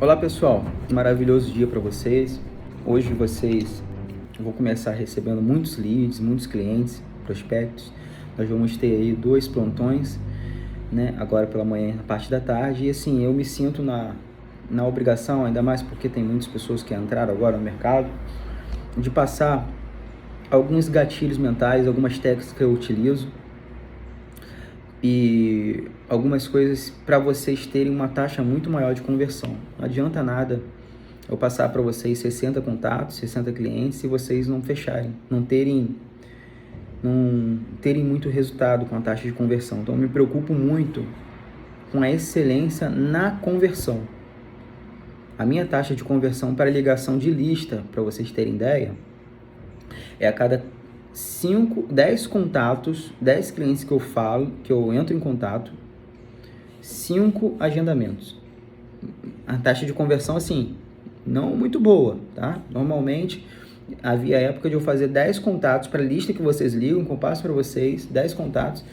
Olá pessoal, um maravilhoso dia para vocês. Hoje eu vou começar recebendo muitos leads, muitos clientes, prospectos. Nós vamos ter aí 2 plantões, né? Agora pela manhã, na parte da tarde. E assim, eu me sinto na obrigação, ainda mais porque tem muitas pessoas que entraram agora no mercado, de passar alguns gatilhos mentais, algumas técnicas que eu utilizo e algumas coisas para vocês terem uma taxa muito maior de conversão. Não adianta nada eu passar para vocês 60 contatos, 60 clientes e vocês não fecharem, não terem muito resultado com a taxa de conversão. Então eu me preocupo muito com a excelência na conversão. A minha taxa de conversão para ligação de lista, para vocês terem ideia, é a cada 10 contatos, 10 clientes que eu entro em contato, 5 agendamentos. A taxa de conversão, assim, não muito boa, tá? Normalmente, havia época de eu fazer 10 contatos para a lista que vocês ligam, que eu passo para vocês, 10 contatos,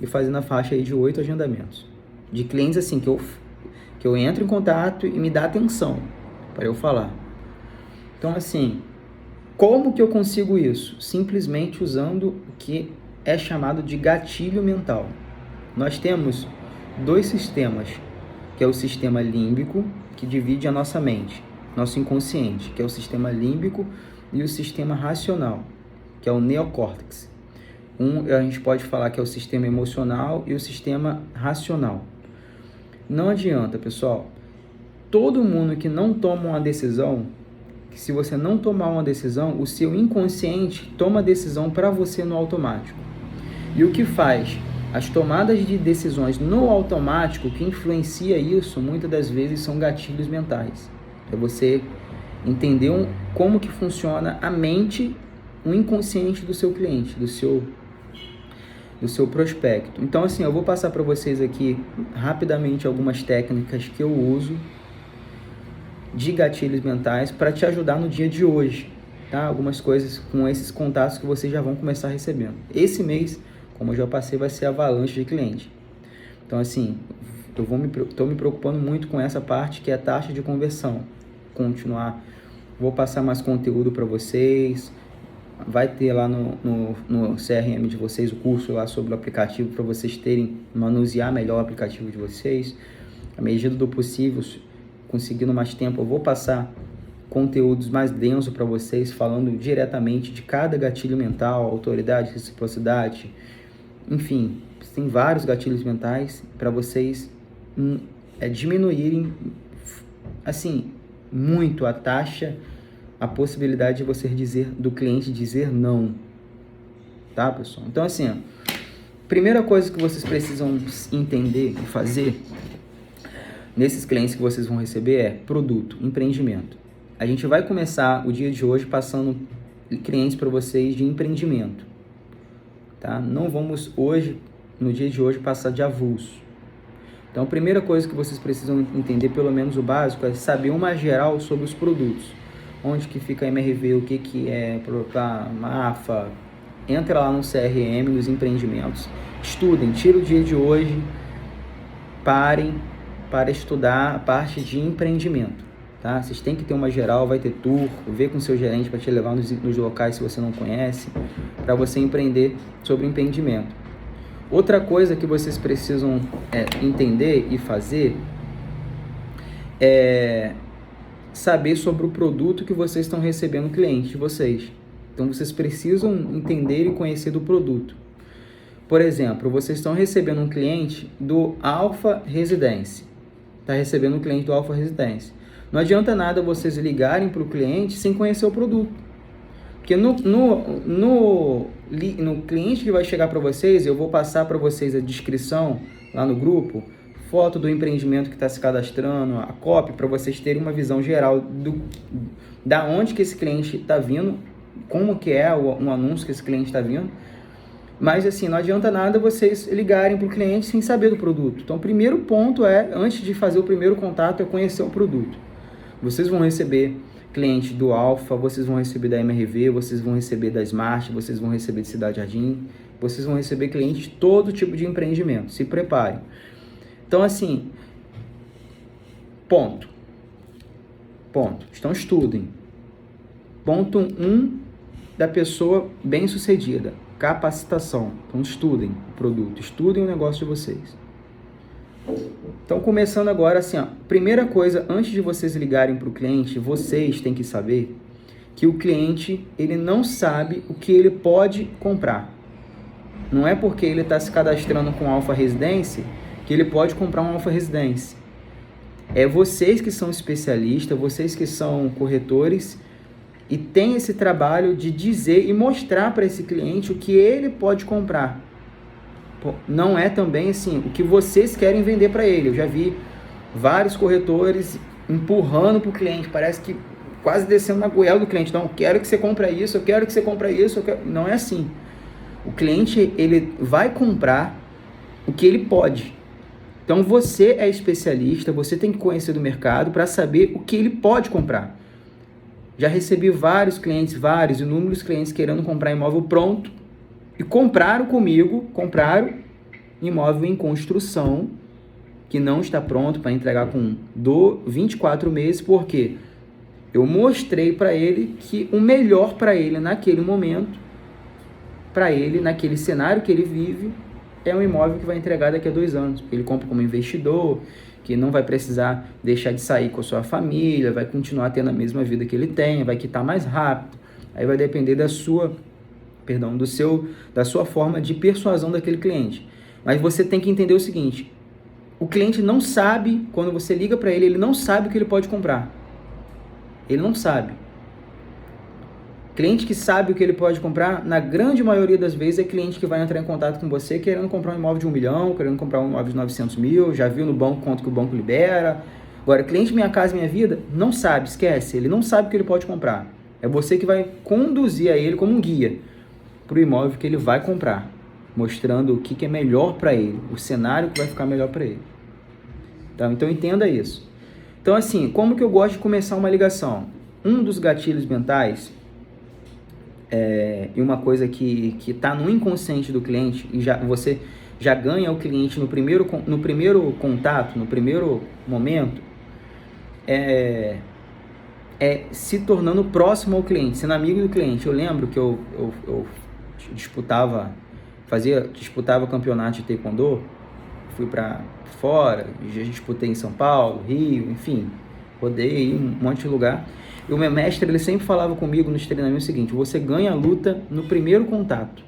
e fazer na faixa aí de 8 agendamentos. De clientes, assim, que eu entro em contato e me dá atenção para eu falar. Então, assim, como que eu consigo isso? Simplesmente usando o que é chamado de gatilho mental. Nós temos 2 sistemas, que é o sistema límbico, que divide a nossa mente, nosso inconsciente, que é o sistema límbico, e o sistema racional, que é o neocórtex. A gente pode falar que é o sistema emocional e o sistema racional. Não adianta, pessoal. Todo mundo que não toma uma decisão, que se você não tomar uma decisão, o seu inconsciente toma a decisão para você no automático. E o que faz? As tomadas de decisões no automático, que influencia isso, muitas das vezes são gatilhos mentais. É você entender como que funciona a mente, o inconsciente do seu cliente, do seu prospecto. Então, assim, eu vou passar para vocês aqui rapidamente algumas técnicas que eu uso de gatilhos mentais para te ajudar no dia de hoje, tá? Algumas coisas com esses contatos que vocês já vão começar recebendo. Esse mês, como eu já passei, vai ser avalanche de cliente. Então, assim, estou me preocupando muito com essa parte que é a taxa de conversão. Vou passar mais conteúdo para vocês. Vai ter lá no CRM de vocês o curso lá sobre o aplicativo para vocês manusear melhor o aplicativo de vocês. À medida do possível, conseguindo mais tempo, eu vou passar conteúdos mais densos para vocês, falando diretamente de cada gatilho mental, autoridade, reciprocidade, enfim, tem vários gatilhos mentais para vocês diminuírem, assim, muito a possibilidade de você do cliente dizer não, tá, pessoal? Então, assim, primeira coisa que vocês precisam entender e fazer nesses clientes que vocês vão receber é produto, empreendimento. A gente vai começar o dia de hoje passando clientes para vocês de empreendimento, tá? Não vamos hoje, no dia de hoje, passar de avulso. Então, a primeira coisa que vocês precisam entender, pelo menos o básico, é saber uma geral sobre os produtos. Onde que fica a MRV, o que é MAFA. Entra lá no CRM, nos empreendimentos. Estudem, tira o dia de hoje, parem para estudar a parte de empreendimento, tá? Vocês têm que ter uma geral, vai ter tour, ver com o seu gerente para te levar nos locais se você não conhece, para você empreender sobre empreendimento. Outra coisa que vocês precisam entender e fazer é saber sobre o produto que vocês estão recebendo cliente de vocês. Então, vocês precisam entender e conhecer do produto. Por exemplo, vocês estão recebendo um cliente do Alpha Residência. Está recebendo um cliente do Alpha Residência. Não adianta nada vocês ligarem para o cliente sem conhecer o produto. Porque no cliente que vai chegar para vocês, eu vou passar para vocês a descrição lá no grupo, foto do empreendimento que está se cadastrando, a copy, para vocês terem uma visão geral da onde que esse cliente está vindo, como que é um anúncio que esse cliente está vindo. Mas assim, não adianta nada vocês ligarem para o cliente sem saber do produto. Então, o primeiro ponto antes de fazer o primeiro contato, é conhecer o produto. Vocês vão receber cliente do Alpha, vocês vão receber da MRV, vocês vão receber da Smart, vocês vão receber de Cidade Jardim, vocês vão receber clientes de todo tipo de empreendimento. Se preparem. Então, assim, ponto. Ponto. Então, estudem. Ponto 1 da pessoa bem-sucedida. Capacitação. Então, estudem o produto. Estudem o negócio de vocês. Então, começando agora, assim, ó, primeira coisa, antes de vocês ligarem para o cliente, vocês têm que saber que o cliente, ele não sabe o que ele pode comprar. Não é porque ele está se cadastrando com Alfa Residência que ele pode comprar um Alfa Residência. É vocês que são especialistas, vocês que são corretores e tem esse trabalho de dizer e mostrar para esse cliente o que ele pode comprar. Não é também assim o que vocês querem vender para ele. Eu já vi vários corretores empurrando para o cliente, parece que quase descendo na goela do cliente. Não, eu quero que você compre isso, eu quero que você compre isso. Não é assim. O cliente, ele vai comprar o que ele pode. Então você é especialista, você tem que conhecer do mercado para saber o que ele pode comprar. Já recebi vários clientes, inúmeros clientes querendo comprar imóvel pronto e compraram comigo, imóvel em construção que não está pronto para entregar com 24 meses, porque eu mostrei para ele que o melhor para ele naquele momento, para ele, naquele cenário que ele vive, é um imóvel que vai entregar daqui a 2 anos. Porque ele compra como investidor, que não vai precisar deixar de sair com a sua família, vai continuar tendo a mesma vida que ele tem, vai quitar mais rápido. Aí vai depender da sua forma de persuasão daquele cliente. Mas você tem que entender o seguinte, o cliente não sabe, quando você liga para ele, ele não sabe o que ele pode comprar. Ele não sabe. Cliente que sabe o que ele pode comprar, na grande maioria das vezes é cliente que vai entrar em contato com você querendo comprar um imóvel de 1 milhão, querendo comprar um imóvel de 900 mil, já viu no banco quanto que o banco libera. Agora, cliente Minha Casa Minha Vida, não sabe, esquece, ele não sabe o que ele pode comprar. É você que vai conduzir a ele como um guia para o imóvel que ele vai comprar, mostrando o que é melhor para ele, o cenário que vai ficar melhor para ele. Tá? Então entenda isso. Então assim, como que eu gosto de começar uma ligação? Um dos gatilhos mentais, e uma coisa que está no inconsciente do cliente, e você já ganha o cliente no primeiro contato, no primeiro momento, é se tornando próximo ao cliente, sendo amigo do cliente. Eu lembro que eu disputava campeonato de taekwondo, fui para fora, já disputei em São Paulo, Rio, enfim, rodei um monte de lugar. E o meu mestre, ele sempre falava comigo nos treinamentos o seguinte: você ganha a luta no primeiro contato,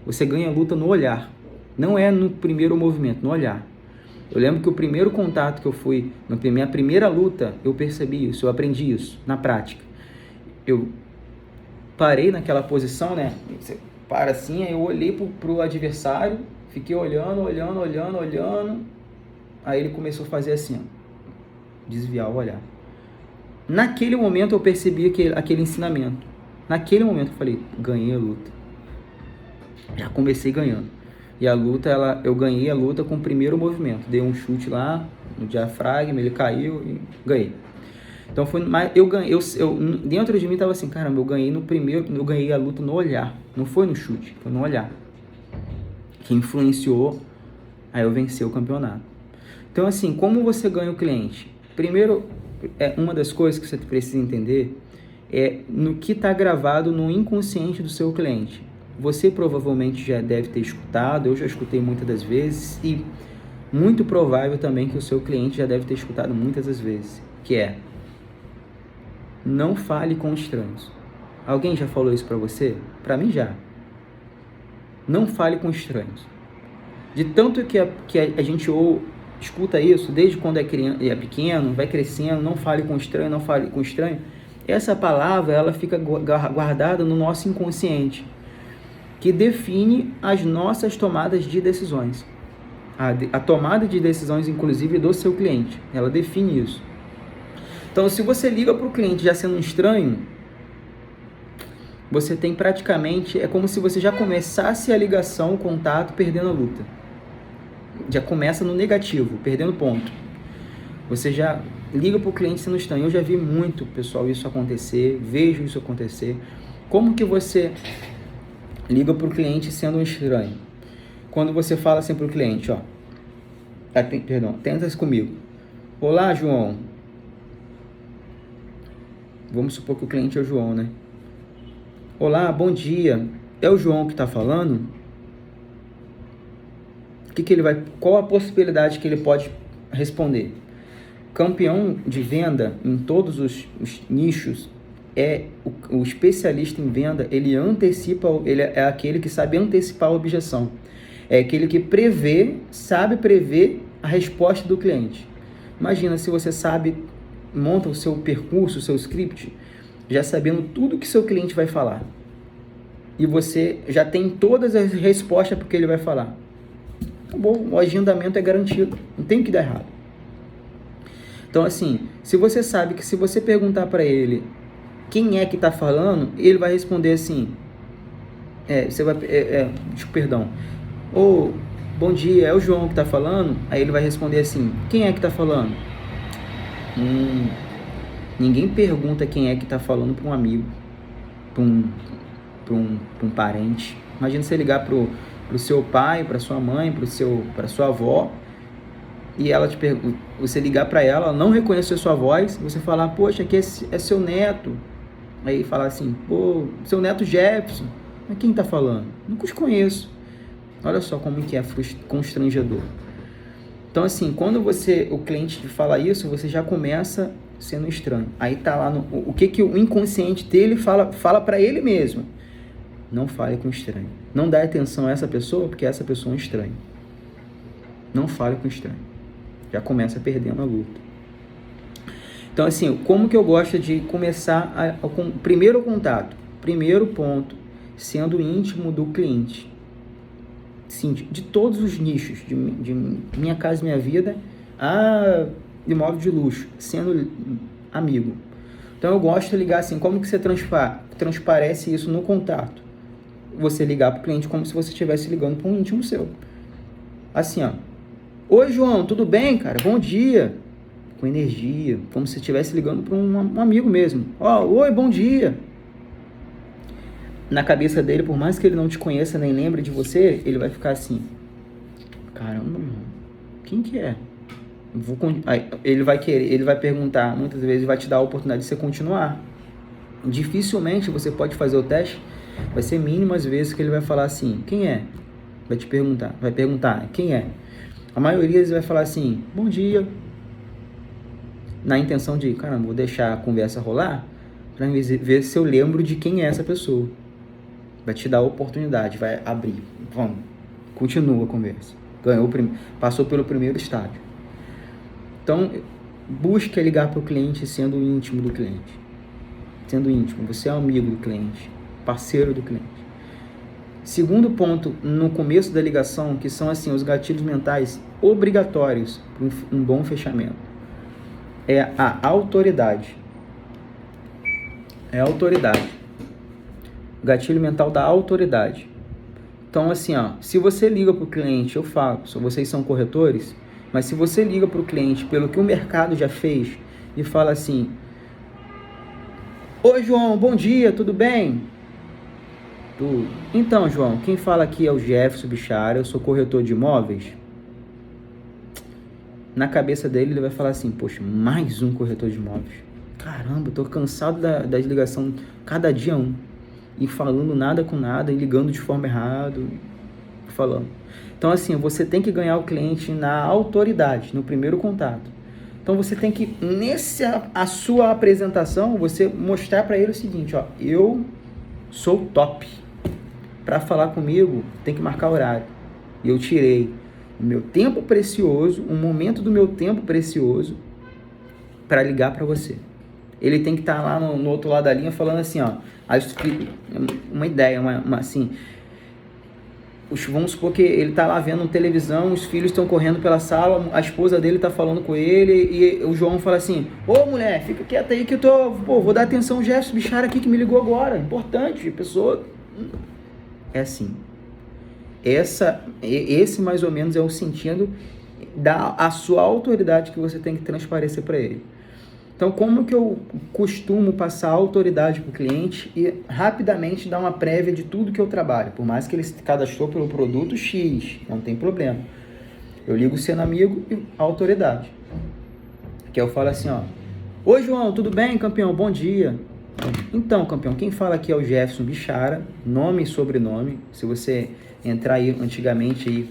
você ganha a luta no olhar, não é no primeiro movimento, no olhar. Eu lembro que o primeiro contato que eu fui, na minha primeira luta, eu percebi isso, eu aprendi isso na prática. Eu parei naquela posição, né? Você para assim, aí eu olhei pro adversário, fiquei olhando, aí ele começou a fazer assim, ó, desviar o olhar. Naquele momento eu percebi aquele ensinamento. Naquele momento eu falei, ganhei a luta. Já comecei ganhando. E a luta, eu ganhei a luta com o primeiro movimento. Dei um chute lá no diafragma, ele caiu e ganhei. Então foi mais, eu dentro de mim estava assim, caramba, eu ganhei a luta no olhar. Não foi no chute, foi no olhar. Que influenciou, aí eu venci o campeonato. Então assim, como você ganha o cliente? Primeiro, uma das coisas que você precisa entender é no que está gravado no inconsciente do seu cliente. Você provavelmente já deve ter escutado, eu já escutei muitas das vezes, e muito provável também que o seu cliente já deve ter escutado muitas das vezes, que é: não fale com estranhos. Alguém já falou isso para você? Para mim já. Não fale com estranhos. De tanto que a gente escuta isso desde quando é pequeno, vai crescendo, não fale com estranho, não fale com estranho. Essa palavra, ela fica guardada no nosso inconsciente, que define as nossas tomadas de decisões. A tomada de decisões, inclusive, do seu cliente, ela define isso. Então, se você liga para o cliente já sendo um estranho, você tem praticamente, é como se você já começasse a ligação, o contato, perdendo a luta. Já começa no negativo, perdendo ponto. Você já liga para o cliente sendo estranho. Eu já vi muito, pessoal, isso acontecer, vejo isso acontecer. Como que você liga para o cliente sendo um estranho? Quando você fala assim para o cliente, ó, tenta isso comigo. Olá, João. Vamos supor que o cliente é o João, né? Olá, bom dia. É o João que está falando? Qual a possibilidade que ele pode responder? Campeão de venda em todos os nichos é o especialista em venda. Ele é aquele que sabe antecipar a objeção. É aquele que sabe prever a resposta do cliente. Imagina se você monta o seu percurso, o seu script, já sabendo tudo que seu cliente vai falar. E você já tem todas as respostas para o que ele vai falar. Acabou, o agendamento é garantido, não tem que dar errado. Então, assim, se você sabe que se você perguntar para ele quem é que está falando, ele vai responder assim, perdão, bom dia, é o João que está falando? Aí ele vai responder assim, quem é que está falando? Ninguém pergunta quem é que está falando para um amigo, para um parente. Imagina você ligar pro seu pai, para sua mãe, para sua avó, e ela você ligar para ela não reconhecer sua voz, você falar, poxa, aqui é seu neto. Aí falar assim, pô, seu neto Jefferson. Mas quem tá falando? Nunca os conheço. Olha só como que é constrangedor. Então, assim, quando o cliente te fala isso, você já começa sendo estranho. Aí tá lá o que o inconsciente dele fala para ele mesmo. Não fale com estranho. Não dá atenção a essa pessoa, porque essa pessoa é um estranho. Não fale com estranho. Já começa perdendo a luta. Então, assim, como que eu gosto de começar primeiro contato? Primeiro ponto, sendo íntimo do cliente. Sim, de todos os nichos, de Minha Casa Minha Vida a imóvel de luxo, sendo amigo. Então, eu gosto de ligar assim, como que você transparece isso no contato? Você ligar para o cliente como se você estivesse ligando para um íntimo seu. Assim, ó. Oi, João, tudo bem, cara? Bom dia. Com energia, como se estivesse ligando para um amigo mesmo. Oi, bom dia. Na cabeça dele, por mais que ele não te conheça nem lembre de você, ele vai ficar assim, caramba, quem que é? Ele vai perguntar, muitas vezes vai te dar a oportunidade de você continuar. Dificilmente você pode fazer o teste, vai ser mínimas vezes que ele vai falar assim, quem é? Vai perguntar, quem é? A maioria vezes vai falar assim, bom dia. Na intenção de, caramba, vou deixar a conversa rolar para ver se eu lembro de quem é essa pessoa. Vai te dar a oportunidade, vai abrir. Vamos, continua a conversa. Passou pelo primeiro estágio. Então, busque ligar para o cliente sendo íntimo do cliente. Sendo íntimo, você é amigo do cliente, parceiro do cliente. Segundo ponto, no começo da ligação, que são assim os gatilhos mentais obrigatórios para um bom fechamento, é a autoridade. É a autoridade. O gatilho mental da autoridade. Então, assim, ó, se você liga para o cliente, eu falo, vocês são corretores, mas se você liga para o cliente pelo que o mercado já fez e fala assim, oi, João, bom dia, tudo bem? Tudo. Então, João, quem fala aqui é o Jefferson Bichara, eu sou corretor de imóveis. Na cabeça dele, ele vai falar assim, poxa, mais um corretor de imóveis. Caramba, eu tô cansado das ligações, cada dia um. E falando nada com nada, e ligando de forma errada, falando. Então, assim, você tem que ganhar o cliente na autoridade, no primeiro contato. Então, você tem que, a sua apresentação, você mostrar para ele o seguinte, ó, eu sou top. Para falar comigo, tem que marcar horário. E eu tirei o meu tempo precioso, um momento do meu tempo precioso, para ligar para você. Ele tem que estar lá no outro lado da linha falando assim, ó, uma ideia, assim, vamos supor que ele está lá vendo televisão, os filhos estão correndo pela sala, a esposa dele está falando com ele, e o João fala assim, ô mulher, fica quieta aí que eu vou dar atenção ao Jefferson Bichara aqui que me ligou agora, importante, pessoa... É assim. Esse mais ou menos é o sentido da sua autoridade que você tem que transparecer para ele. Então, como que eu costumo passar autoridade para o cliente e rapidamente dar uma prévia de tudo que eu trabalho? Por mais que ele se cadastrou pelo produto X, não tem problema. Eu ligo sendo amigo e autoridade. Que eu falo assim, ó, Oi, João, tudo bem, campeão? Bom dia. Então, campeão, quem fala aqui é o Jefferson Bichara, nome e sobrenome. Se você entrar aí antigamente,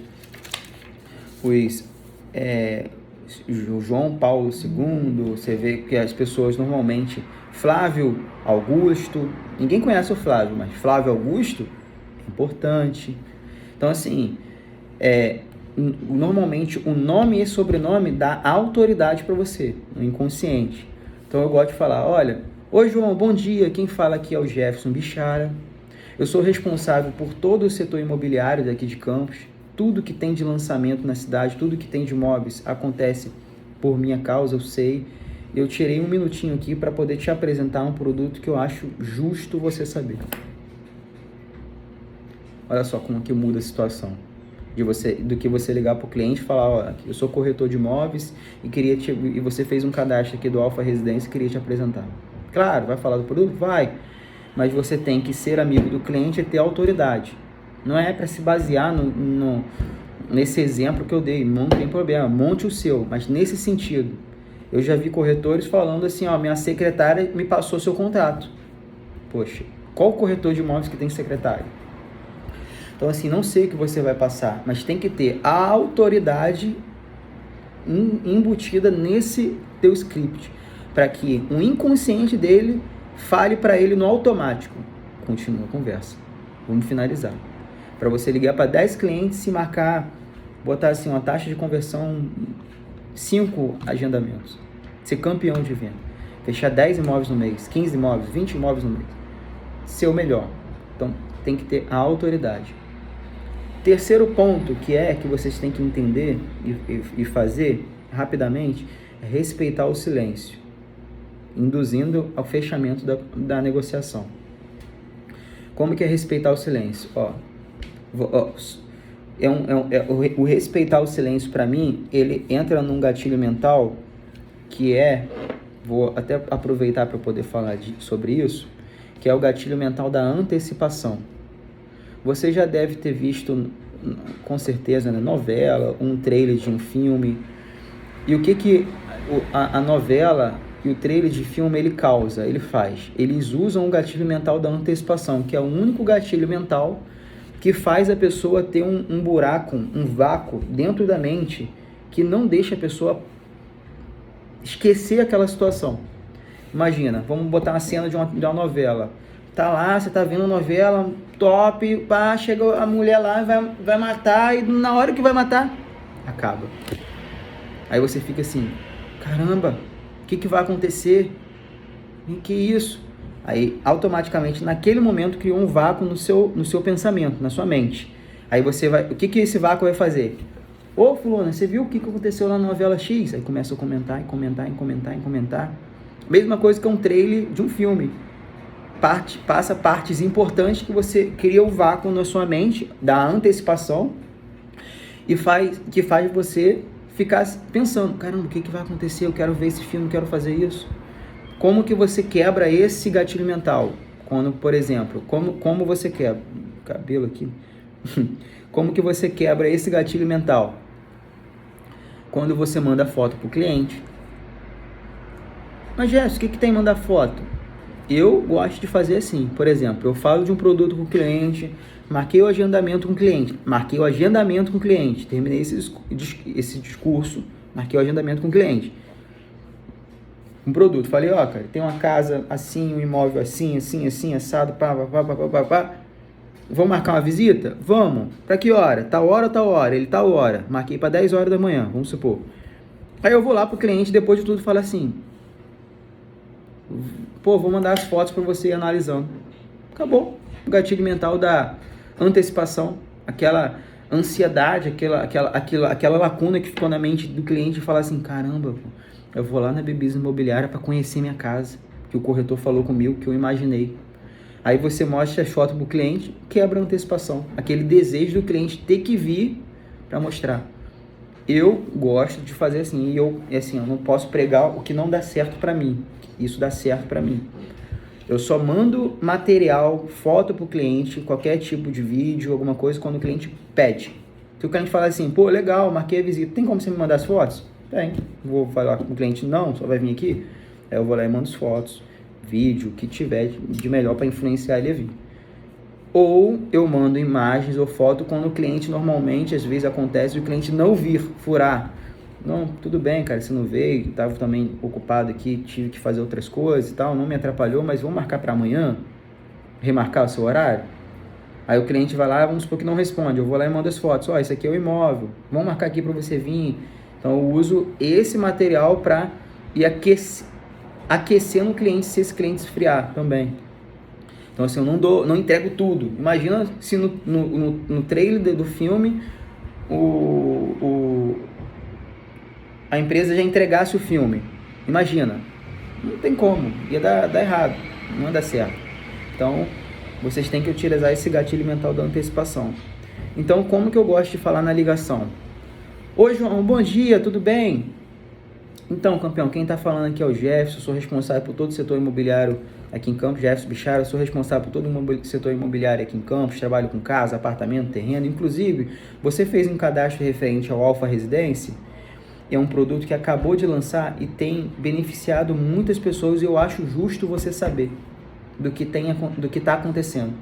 aí, o João Paulo II, você vê que as pessoas normalmente, Flávio Augusto, ninguém conhece o Flávio, mas Flávio Augusto é importante. Então, assim, normalmente o nome e sobrenome dá autoridade para você, no inconsciente. Então eu gosto de falar, olha, oi João, bom dia, quem fala aqui é o Jefferson Bichara, eu sou responsável por todo o setor imobiliário daqui de Campos, tudo que tem de lançamento na cidade, tudo que tem de imóveis acontece por minha causa, eu sei. Eu tirei um minutinho aqui para poder te apresentar um produto que eu acho justo você saber. Olha só como que muda a situação. Do que você ligar para o cliente e falar, ó, eu sou corretor de imóveis e você fez um cadastro aqui do Alfa Residência e queria te apresentar. Claro, vai falar do produto? Vai. Mas você tem que ser amigo do cliente e ter autoridade. Não é para se basear nesse exemplo que eu dei, não tem problema, monte o seu, mas nesse sentido. Eu já vi corretores falando assim, ó, minha secretária me passou seu contato. Poxa, qual corretor de imóveis que tem secretária? Então, assim, não sei o que você vai passar, mas tem que ter a autoridade embutida nesse teu script, para que o inconsciente dele fale para ele no automático. Continua a conversa. Vamos finalizar. Para você ligar para 10 clientes e marcar, botar assim uma taxa de conversão, 5 agendamentos. Ser campeão de venda. Fechar 10 imóveis no mês, 15 imóveis, 20 imóveis no mês. Ser o melhor. Então, tem que ter a autoridade. Terceiro ponto que vocês têm que entender e fazer rapidamente é respeitar o silêncio, induzindo ao fechamento da negociação. Como que é respeitar o silêncio? O respeitar o silêncio, para mim, ele entra num gatilho mental que vou até aproveitar para poder falar sobre isso, que é o gatilho mental da antecipação. Você já deve ter visto, com certeza, novela, um trailer de um filme. E o que a novela e o trailer de filme ele causa, ele faz? Eles usam o gatilho mental da antecipação, que é o único gatilho mental que faz a pessoa ter um buraco, um vácuo dentro da mente que não deixa a pessoa esquecer aquela situação. Imagina, vamos botar uma cena de uma novela. Tá lá, você tá vendo a novela, top, pá, chega a mulher lá e vai matar, e na hora que vai matar, acaba. Aí você fica assim, caramba, o que vai acontecer? Que isso? Aí, automaticamente, naquele momento, criou um vácuo no seu pensamento, na sua mente. Aí você vai, o que esse vácuo vai fazer? Ô, fulana, você viu o que aconteceu lá na novela X? Aí começa a comentar. Mesma coisa que um trailer de um filme. Passa partes importantes que você cria o vácuo na sua mente, da antecipação, que faz você ficar pensando, caramba, o que vai acontecer? Eu quero ver esse filme, quero fazer isso. Como que você quebra esse gatilho mental? Quando, por exemplo, como você quebra? Cabelo aqui. Como que você quebra esse gatilho mental? Quando você manda foto para o cliente. Mas, Jéssica, o que tem em mandar foto? Eu gosto de fazer assim, por exemplo, eu falo de um produto com o cliente, marquei o agendamento com o cliente, terminei esse discurso, marquei o agendamento com o cliente. Um produto, falei, ó, cara, tem uma casa assim, um imóvel assim, assado, pá. Vamos marcar uma visita? Vamos. Pra que hora? Tal hora? Ele tal hora. Marquei pra 10 horas da manhã, vamos supor. Aí eu vou lá pro cliente, depois de tudo, falo assim, pô, vou mandar as fotos para você ir analisando. Acabou. O gatilho mental da antecipação, aquela ansiedade, aquela lacuna que ficou na mente do cliente e falar assim, caramba, eu vou lá na Bebisa Imobiliária para conhecer minha casa, que o corretor falou comigo, que eu imaginei. Aí você mostra as fotos pro cliente, quebra a antecipação. Aquele desejo do cliente ter que vir para mostrar. Eu gosto de fazer assim, eu não posso pregar o que não dá certo para mim. Isso dá certo para mim. Eu só mando material, foto pro cliente, qualquer tipo de vídeo, alguma coisa, quando o cliente pede. Se o cliente fala assim, pô, legal, marquei a visita, tem como você me mandar as fotos? Tem. Vou falar com o cliente, não, só vai vir aqui. Aí eu vou lá e mando as fotos, vídeo, o que tiver de melhor para influenciar ele a vir. Ou eu mando imagens ou foto quando o cliente normalmente, às vezes acontece, o cliente não vir, furar. Não, tudo bem, cara, você não veio, estava também ocupado aqui, tive que fazer outras coisas e tal, não me atrapalhou, mas vamos marcar para amanhã? Remarcar o seu horário? Aí o cliente vai lá, vamos supor que não responde, eu vou lá e mando as fotos, ó, esse aqui é o imóvel, vamos marcar aqui para você vir. Então eu uso esse material para ir aquecendo o cliente se esse cliente esfriar também. Então assim, eu não entrego tudo. Imagina se no trailer do filme a empresa já entregasse o filme. Imagina, não tem como, ia dar errado, não ia dar certo. Então vocês têm que utilizar esse gatilho mental da antecipação. Então, como que eu gosto de falar na ligação? Oi, João, bom dia, tudo bem? Então, campeão, quem está falando aqui é o Jefferson, sou responsável por todo o setor imobiliário aqui em Campos, Jefferson Bichara, sou responsável por todo o setor imobiliário aqui em Campos, trabalho com casa, apartamento, terreno, inclusive, você fez um cadastro referente ao Alfa Residência, é um produto que acabou de lançar e tem beneficiado muitas pessoas e eu acho justo você saber do que está acontecendo.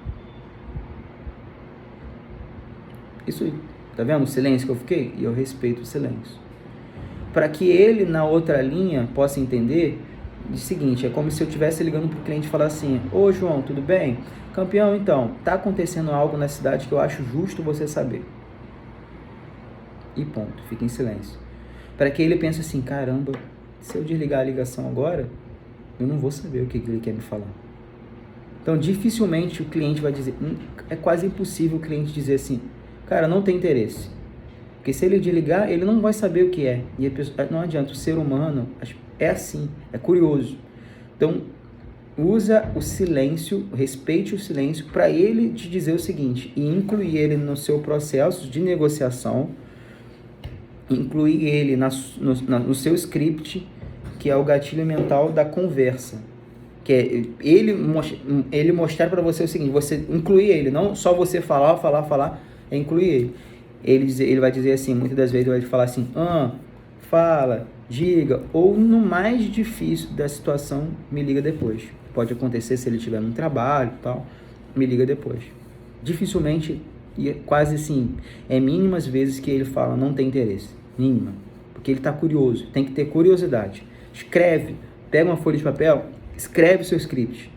Isso aí, tá vendo o silêncio que eu fiquei? E eu respeito o silêncio. Para que ele, na outra linha, possa entender o seguinte, é como se eu estivesse ligando para o cliente e falar assim, ô João, tudo bem? Campeão, então, tá acontecendo algo na cidade que eu acho justo você saber. E ponto, fica em silêncio. Para que ele pense assim, caramba, se eu desligar a ligação agora, eu não vou saber o que ele quer me falar. Então, dificilmente o cliente vai dizer, é quase impossível o cliente dizer assim, cara, não tem interesse. Porque se ele desligar, ele não vai saber o que é. E a pessoa, não adianta, o ser humano é assim, é curioso. Então, usa o silêncio, respeite o silêncio para ele te dizer o seguinte, e incluir ele no seu processo de negociação, incluir ele no seu script, que é o gatilho mental da conversa. Que é ele mostrar para você o seguinte, você incluir ele, não só você falar, é incluir ele. Ele vai dizer assim, muitas das vezes ele vai falar assim, fala, diga, ou no mais difícil da situação, me liga depois. Pode acontecer se ele estiver no trabalho e tal, me liga depois. Dificilmente, e quase assim, é mínimas vezes que ele fala, não tem interesse, mínima, porque ele está curioso, tem que ter curiosidade. Escreve, pega uma folha de papel, escreve o seu script,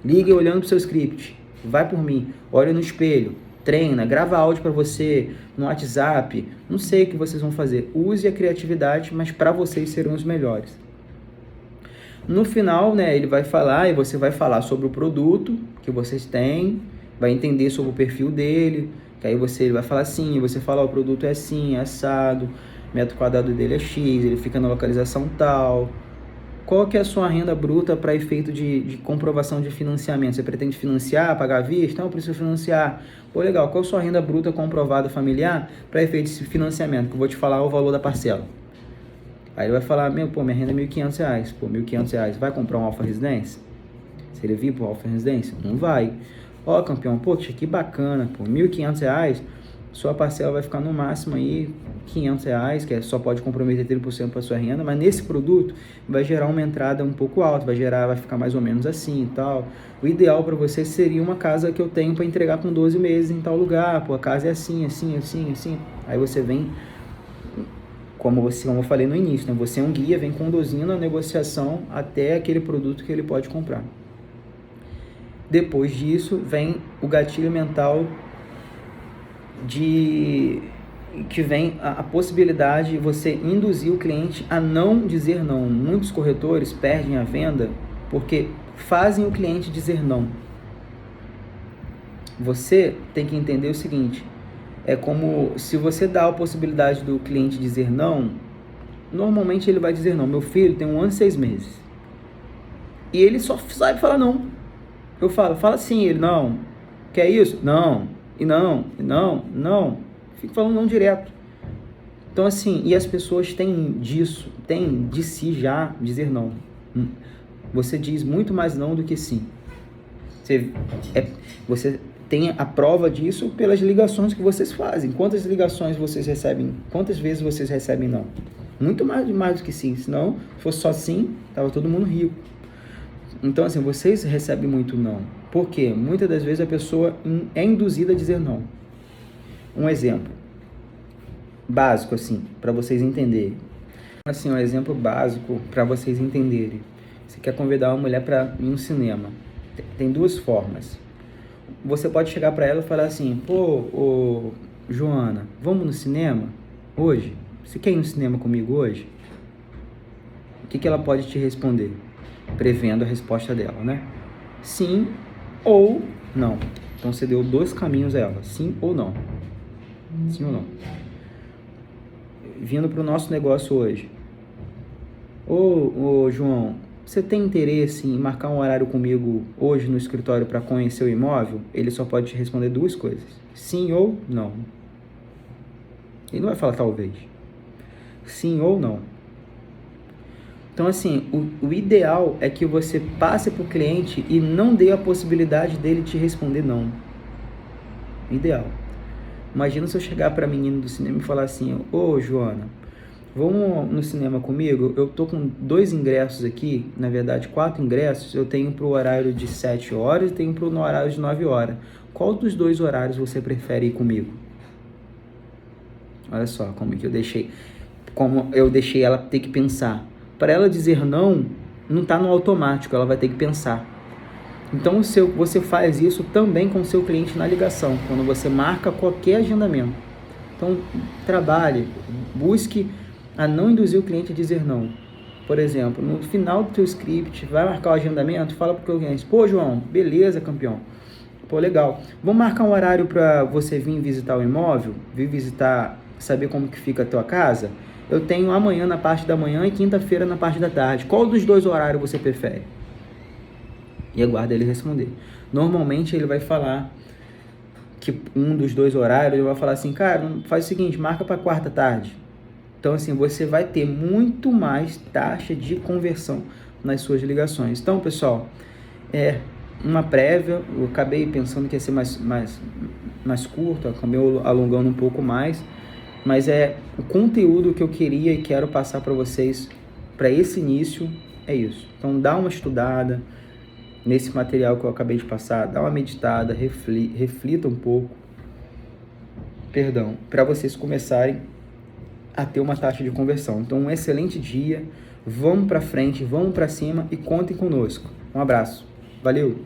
liga olhando para o seu script, vai por mim, olha no espelho, treina, grava áudio para você, no WhatsApp, não sei o que vocês vão fazer, use a criatividade, mas para vocês serão os melhores. No final, né, ele vai falar e você vai falar sobre o produto que vocês têm, vai entender sobre o perfil dele, que aí ele vai falar assim, você fala, o produto é assim, é assado, metro quadrado dele é X, ele fica na localização tal. Qual que é a sua renda bruta para efeito de comprovação de financiamento? Você pretende financiar, pagar à vista? Não, eu preciso financiar. Pô, legal. Qual a sua renda bruta comprovada familiar para efeito de financiamento? Que eu vou te falar o valor da parcela. Aí ele vai falar, minha renda é R$1.500. Pô, R$1.500. Vai comprar um Alfa Residência? Se ele vir pro Alfa Residência? Não vai. Ó, campeão, poxa, que bacana. Pô, R$1.500. Sua parcela vai ficar no máximo aí R$500, que só pode comprometer 30% para sua renda, mas nesse produto vai gerar uma entrada um pouco alta, vai ficar mais ou menos assim e tal. O ideal para você seria uma casa que eu tenho para entregar com 12 meses em tal lugar, pô, a casa é assim, assim, assim, assim. Aí você vem, como eu falei no início, né? Você é um guia, vem conduzindo a negociação até aquele produto que ele pode comprar. Depois disso vem o gatilho mental que vem a possibilidade de você induzir o cliente a não dizer não. Muitos corretores perdem a venda porque fazem o cliente dizer não. Você tem que entender o seguinte, é como se você dá a possibilidade do cliente dizer não, normalmente ele vai dizer não. Meu filho tem 1 ano e 6 meses. E ele só sabe falar não. Eu fala sim, ele não. Quer isso? Não. E não. Fico falando não direto. Então assim, e as pessoas têm de si já dizer não. Você diz muito mais não do que sim. Você tem a prova disso pelas ligações que vocês fazem. Quantas ligações vocês recebem? Quantas vezes vocês recebem não? Muito mais do que sim. Senão, se fosse só sim, tava todo mundo rico. Então, assim, vocês recebem muito não. Por quê? Muitas das vezes a pessoa é induzida a dizer não. Um exemplo básico, assim, para vocês entenderem. Assim, um exemplo básico para vocês entenderem. Você quer convidar uma mulher para ir no cinema. Tem duas formas. Você pode chegar para ela e falar assim: pô, Joana, vamos no cinema hoje? Você quer ir no cinema comigo hoje? O que ela pode te responder? Prevendo a resposta dela, né? Sim ou não. Então você deu dois caminhos a ela: sim ou não. Sim ou não. Vindo para o nosso negócio hoje. Ô João, você tem interesse em marcar um horário comigo hoje no escritório para conhecer o imóvel? Ele só pode te responder duas coisas: sim ou não. Ele não vai falar talvez. Sim ou não. Então, assim, o ideal é que você passe para o cliente e não dê a possibilidade dele te responder não. Ideal. Imagina se eu chegar para a menina do cinema e falar assim: ô Joana, vamos no cinema comigo? Eu tô com 2 ingressos aqui, na verdade 4 ingressos. Eu tenho para o horário de 7 horas e tenho para o horário de 9 horas. Qual dos 2 horários você prefere ir comigo? Olha só como eu deixei ela ter que pensar. Para ela dizer não está no automático, ela vai ter que pensar. Então você faz isso também com o seu cliente na ligação, quando você marca qualquer agendamento. Então, trabalhe, busque a não induzir o cliente a dizer não. Por exemplo, no final do teu script, vai marcar o agendamento, fala para o cliente: pô, João, beleza, campeão. Pô, legal. Vamos marcar um horário para você vir visitar o imóvel, vir visitar, saber como que fica a tua casa? Eu tenho amanhã na parte da manhã e quinta-feira na parte da tarde. Qual dos 2 horários você prefere? E aguarda ele responder. Normalmente ele vai falar que um dos 2 horários, ele vai falar assim: cara, faz o seguinte, marca para quarta tarde. Então, assim, você vai ter muito mais taxa de conversão nas suas ligações. Então, pessoal, uma prévia, eu acabei pensando que ia ser mais curto, acabei alongando um pouco mais, mas o conteúdo que eu queria e quero passar para vocês para esse início é isso. Então, dá uma estudada nesse material que eu acabei de passar, dá uma meditada, reflita um pouco, para vocês começarem a ter uma taxa de conversão. Então, um excelente dia, vamos para frente, vamos para cima e contem conosco. Um abraço, valeu!